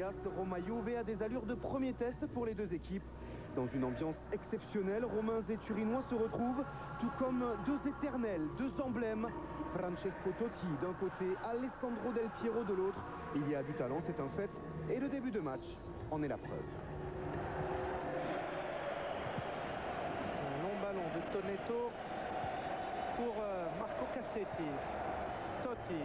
Andreas, Roma-Juve a des allures de premier test pour les deux équipes. Dans une ambiance exceptionnelle, Romains et Turinois se retrouvent, tout comme deux éternels, deux emblèmes. Francesco Totti d'un côté, Alessandro Del Piero de l'autre. Il y a du talent, c'est un fait, et le début de match en est la preuve. Un long ballon de Tonetto pour Marco Cassetti. Totti.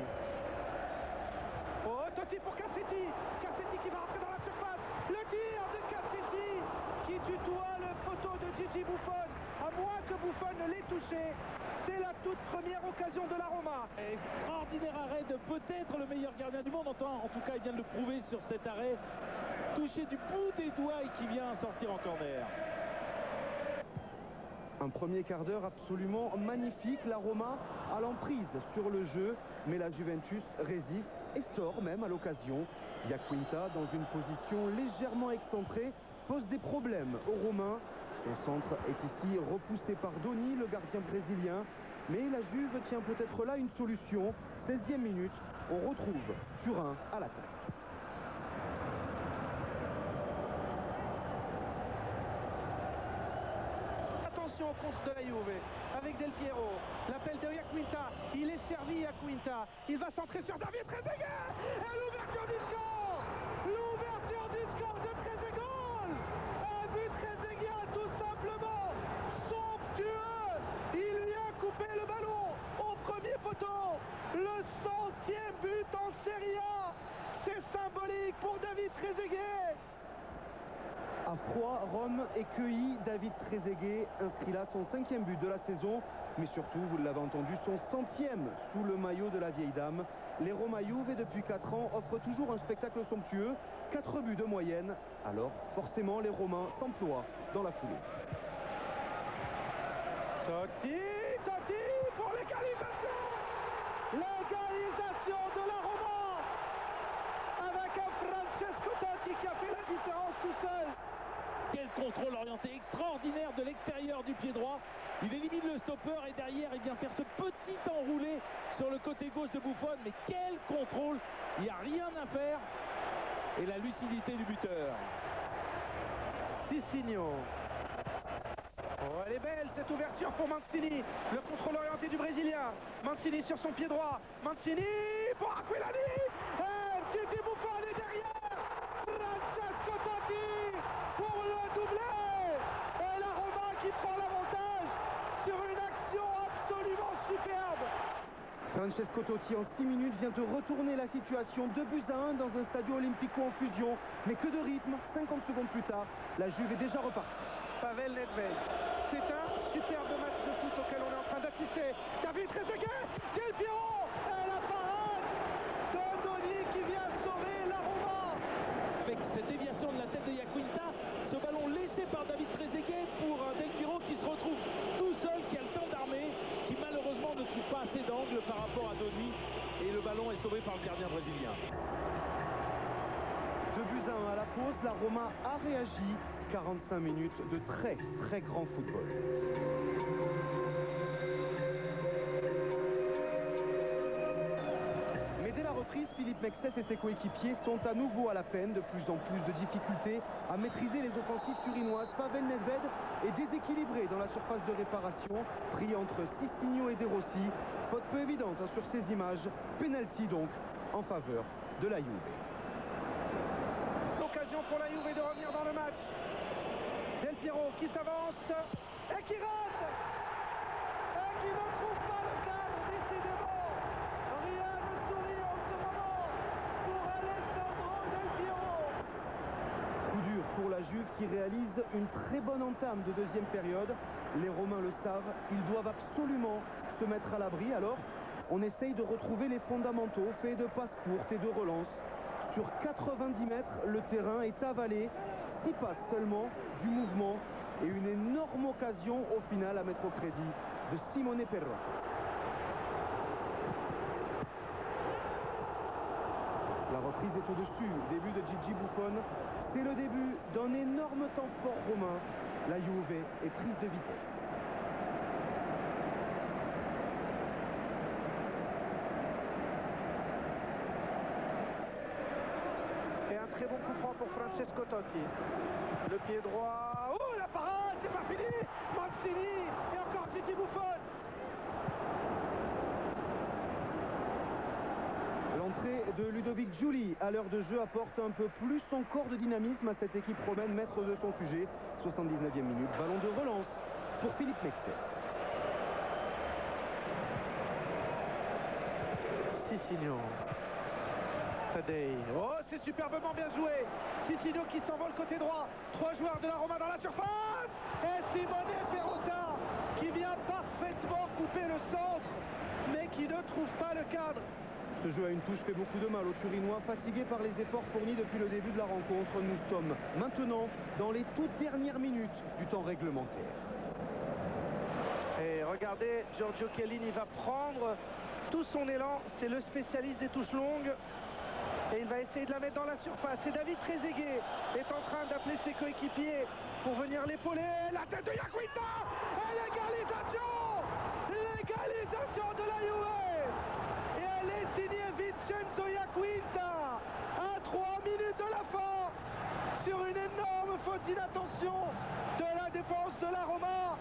Oh, Totti pour Cassetti. Cassetti qui va rentrer dans la surface. Le tir de Cassetti qui tutoie le poteau de Gigi Buffon. À moins que Buffon ne l'ait touché. C'est la toute première occasion de la Roma. Extraordinaire arrêt de peut-être le meilleur gardien du monde. En tout cas, il vient de le prouver sur cet arrêt. Touché du bout des doigts et qui vient sortir en corner. Un premier quart d'heure absolument magnifique. La Roma a l'emprise sur le jeu, mais la Juventus résiste et sort même à l'occasion. Iaquinta, dans une position légèrement excentrée, pose des problèmes aux Romains. Son centre est ici repoussé par Doni, le gardien brésilien. Mais la Juve tient peut-être là une solution. 16e minute, on retrouve Turin à l'attaque. Au contre de la Juve avec Del Piero, l'appel de Iaquinta, il est servi Iaquinta, il va centrer sur David Trezeguet et l'ouverture du score de Trezeguet, un but Trezeguet tout simplement somptueux, il lui a coupé le ballon au premier poteau, le 100e but en Serie A, c'est symbolique pour David Trezeguet. À froid, Rome écueillit David Trezeguet, inscrit là son 5e but de la saison, mais surtout, vous l'avez entendu, son 100e sous le maillot de la vieille dame. Les Roma Juve, depuis 4 ans, offrent toujours un spectacle somptueux, 4 buts de moyenne, alors forcément les Romains s'emploient dans la foulée. Totti pour l'égalisation de la Roma avec un Francesco Totti qui a fait la différence tout seul. Quel contrôle orienté extraordinaire de l'extérieur du pied droit. Il élimine le stopper et derrière il vient faire ce petit enroulé sur le côté gauche de Buffon. Mais quel contrôle! Il n'y a rien à faire. Et la lucidité du buteur. Sissigno. Oh, elle est belle cette ouverture pour Mancini. Le contrôle orienté du Brésilien. Mancini sur son pied droit. Mancini pour Aquilani. Et Gigi Buffon est derrière. Francesco Totti pour le doublé. Et la Roma qui prend l'avantage sur une action absolument superbe. Francesco Totti en 6 minutes vient de retourner la situation 2-1 dans un Stadio Olimpico en fusion. Mais que de rythme, 50 secondes plus tard, la Juve est déjà repartie. Pavel Nedved, c'est un superbe match de foot auquel on est en train d'assister. David Trezeguet, Del Piero, et la parade de Doni qui vient sauver la Roma. Avec cette déviation de la tête de Iaquinta, ce ballon laissé par David Trezeguet pour un Del Piero qui se retrouve tout seul, qui a le temps d'armer, qui malheureusement ne trouve pas assez d'angle par rapport à Doni. Et le ballon est sauvé par le gardien brésilien. 2-1 à la pause, la Roma a réagi. 45 minutes de très grand football. Mais dès la reprise, Philippe Mexes et ses coéquipiers sont à nouveau à la peine, de plus en plus de difficultés à maîtriser les offensives turinoises. Pavel Nedved est déséquilibré dans la surface de réparation, pris entre Sissigno et De Rossi. Faute peu évidente sur ces images, penalty donc en faveur de la Juve. L'occasion pour la Juve de revenir dans le match. Del Piero qui s'avance et qui rate et qui ne trouve pas le cadre, décidément. Rien ne sourit en ce moment pour Alessandro Del Piero. Coup dur pour la Juve qui réalise une très bonne entame de deuxième période. Les Romains le savent, ils doivent absolument se mettre à l'abri. Alors, on essaye de retrouver les fondamentaux, faits de passes courtes et de relances. Sur 90 mètres, le terrain est avalé. 6 passes seulement, du mouvement et une énorme occasion au final à mettre au crédit de Simone Perrotto. La reprise est au-dessus, début de Gigi Buffon. C'est le début d'un énorme temps fort romain. La Juve est prise de vitesse. très bon coup franc pour Francesco Totti. Le pied droit. Oh, la parade, c'est pas fini. Mancini et encore Titi Buffon. L'entrée de Ludovic Giuli à l'heure de jeu apporte un peu plus encore de dynamisme à cette équipe romaine, maître de son sujet. 79e minute, ballon de relance pour Philippe Mexes. Sissigno. Tadei. Oh, c'est superbement bien joué. Sissigno qui s'envole côté droit. 3 joueurs de la Roma dans la surface. Et Simone Perrotta qui vient parfaitement couper le centre, mais qui ne trouve pas le cadre. Ce jeu à une touche fait beaucoup de mal aux Turinois, fatigués par les efforts fournis depuis le début de la rencontre. Nous sommes maintenant dans les toutes dernières minutes du temps réglementaire. Et regardez, Giorgio Chiellini va prendre tout son élan. C'est le spécialiste des touches longues. Et il va essayer de la mettre dans la surface. Et David Trezeguet est en train d'appeler ses coéquipiers pour venir l'épauler. La tête de Iaquinta. Et l'égalisation. L'égalisation de la Juve. Et elle est signée Vincenzo Iaquinta à 3 minutes de la fin sur une énorme faute d'inattention de la défense de la Roma.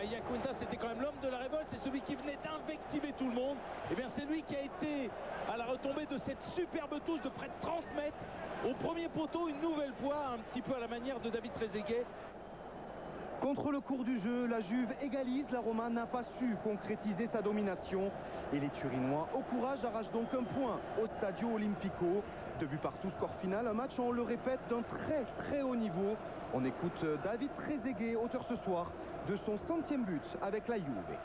Iaquinta, c'était quand même l'homme de la révolte, c'est celui qui venait d'invectiver tout le monde. Et bien c'est lui qui a été à la retombée de cette superbe touche de près de 30 mètres au premier poteau, une nouvelle fois, un petit peu à la manière de David Trezeguet. Contre le cours du jeu, la Juve égalise. La Roma n'a pas su concrétiser sa domination. Et les Turinois, au courage, arrachent donc un point au Stadio Olimpico. 2 buts partout, score final. Un match, on le répète, d'un très très haut niveau. On écoute David Trezeguet, auteur ce soir de son 100e but avec la Juve.